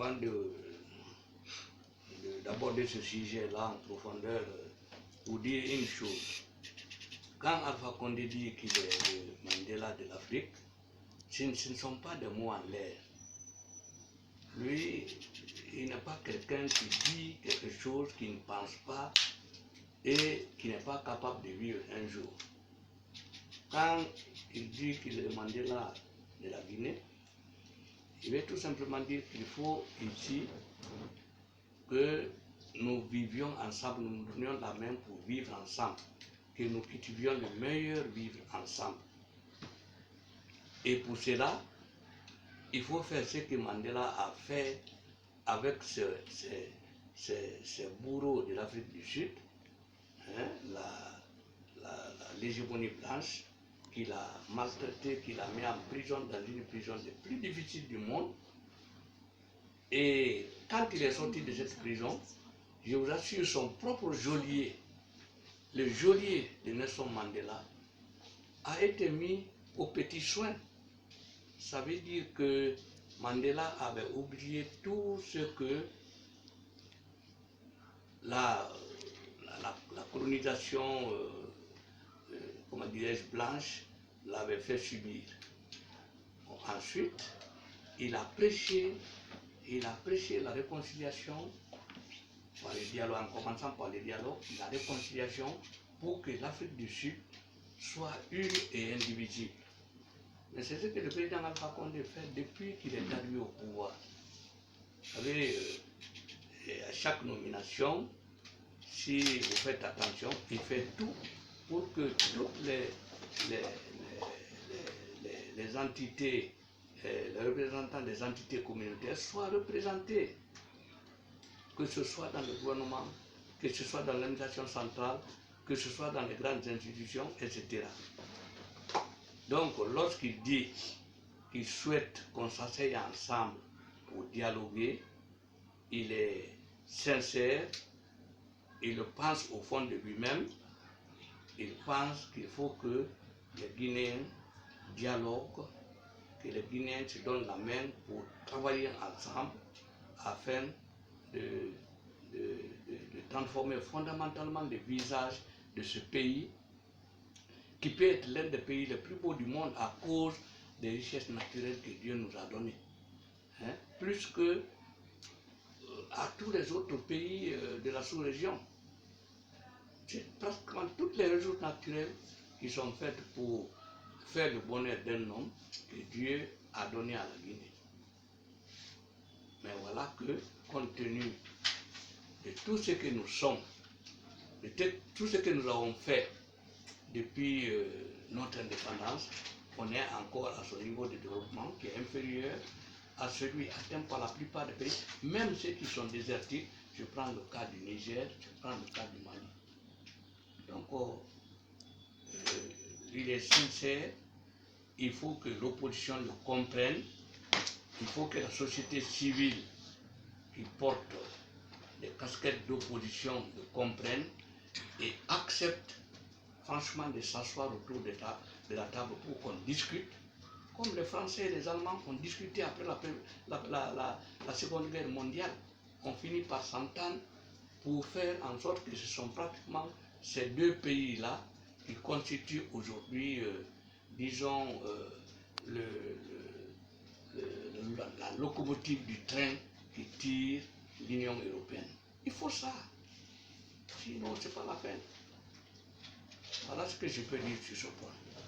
avant d'aborder ce sujet-là en profondeur, pour dire une chose. Quand Alpha Condé dit qu'il est le Mandela de l'Afrique, ce ne sont pas des mots en l'air. Lui, il n'est pas quelqu'un qui dit quelque chose qu'il ne pense pas et qui n'est pas capable de vivre un jour. Quand il dit qu'il est le Mandela de la Guinée, il veut tout simplement dire qu'il faut ici que nous vivions ensemble, nous nous donnions la main pour vivre ensemble, que nous cultivions le meilleur vivre ensemble. Et pour cela, il faut faire ce que Mandela a fait avec ces bourreaux de l'Afrique du Sud, hein, l'hégémonie blanche, qu'il a maltraité, qu'il a mis en prison, dans une prison les plus difficiles du monde. Et quand il est sorti de cette prison, je vous assure, son propre geôlier, le geôlier de Nelson Mandela, a été mis aux petits soins. Ça veut dire que Mandela avait oublié tout ce que la colonisation, comment dirais-je, blanche, l'avait fait subir. Bon, ensuite, il a prêché la réconciliation, par le dialogue, en commençant par le dialogue, la réconciliation pour que l'Afrique du Sud soit une et indivisible. Mais c'est ce que le président Alpha Condé fait depuis qu'il est arrivé au pouvoir. Vous savez, à chaque nomination, si vous faites attention, il fait tout pour que toutes les entités, les représentants des entités communautaires soient représentés, que ce soit dans le gouvernement, que ce soit dans l'administration centrale, que ce soit dans les grandes institutions, etc. Donc, lorsqu'il dit qu'il souhaite qu'on s'asseye ensemble pour dialoguer, il est sincère, il le pense au fond de lui-même, il pense qu'il faut que les Guinéens dialoguent, que les Guinéens se donnent la main pour travailler ensemble afin de transformer fondamentalement le visage de ce pays qui peut être l'un des pays les plus beaux du monde à cause des richesses naturelles que Dieu nous a données. Hein? Plus que à tous les autres pays de la sous-région. C'est pratiquement toutes les ressources naturelles qui sont faites pour faire le bonheur d'un homme que Dieu a donné à la Guinée. Mais voilà que, compte tenu de tout ce que nous sommes, de tout ce que nous avons fait depuis notre indépendance, on est encore à ce niveau de développement qui est inférieur à celui atteint par la plupart des pays, même ceux qui sont désertiques. Je prends le cas du Niger, je prends le cas du Mali. Donc, il est sincère, il faut que l'opposition le comprenne, il faut que la société civile qui porte les casquettes d'opposition le comprenne et accepte franchement de s'asseoir autour de la table pour qu'on discute, comme les Français et les Allemands ont discuté après la Seconde Guerre mondiale. On finit par s'entendre pour faire en sorte que ce sont pratiquement ces deux pays-là qui constituent aujourd'hui, disons, la locomotive du train qui tire l'Union européenne. Il faut ça. Sinon, ce n'est pas la peine. Voilà ce que je peux dire sur ce point.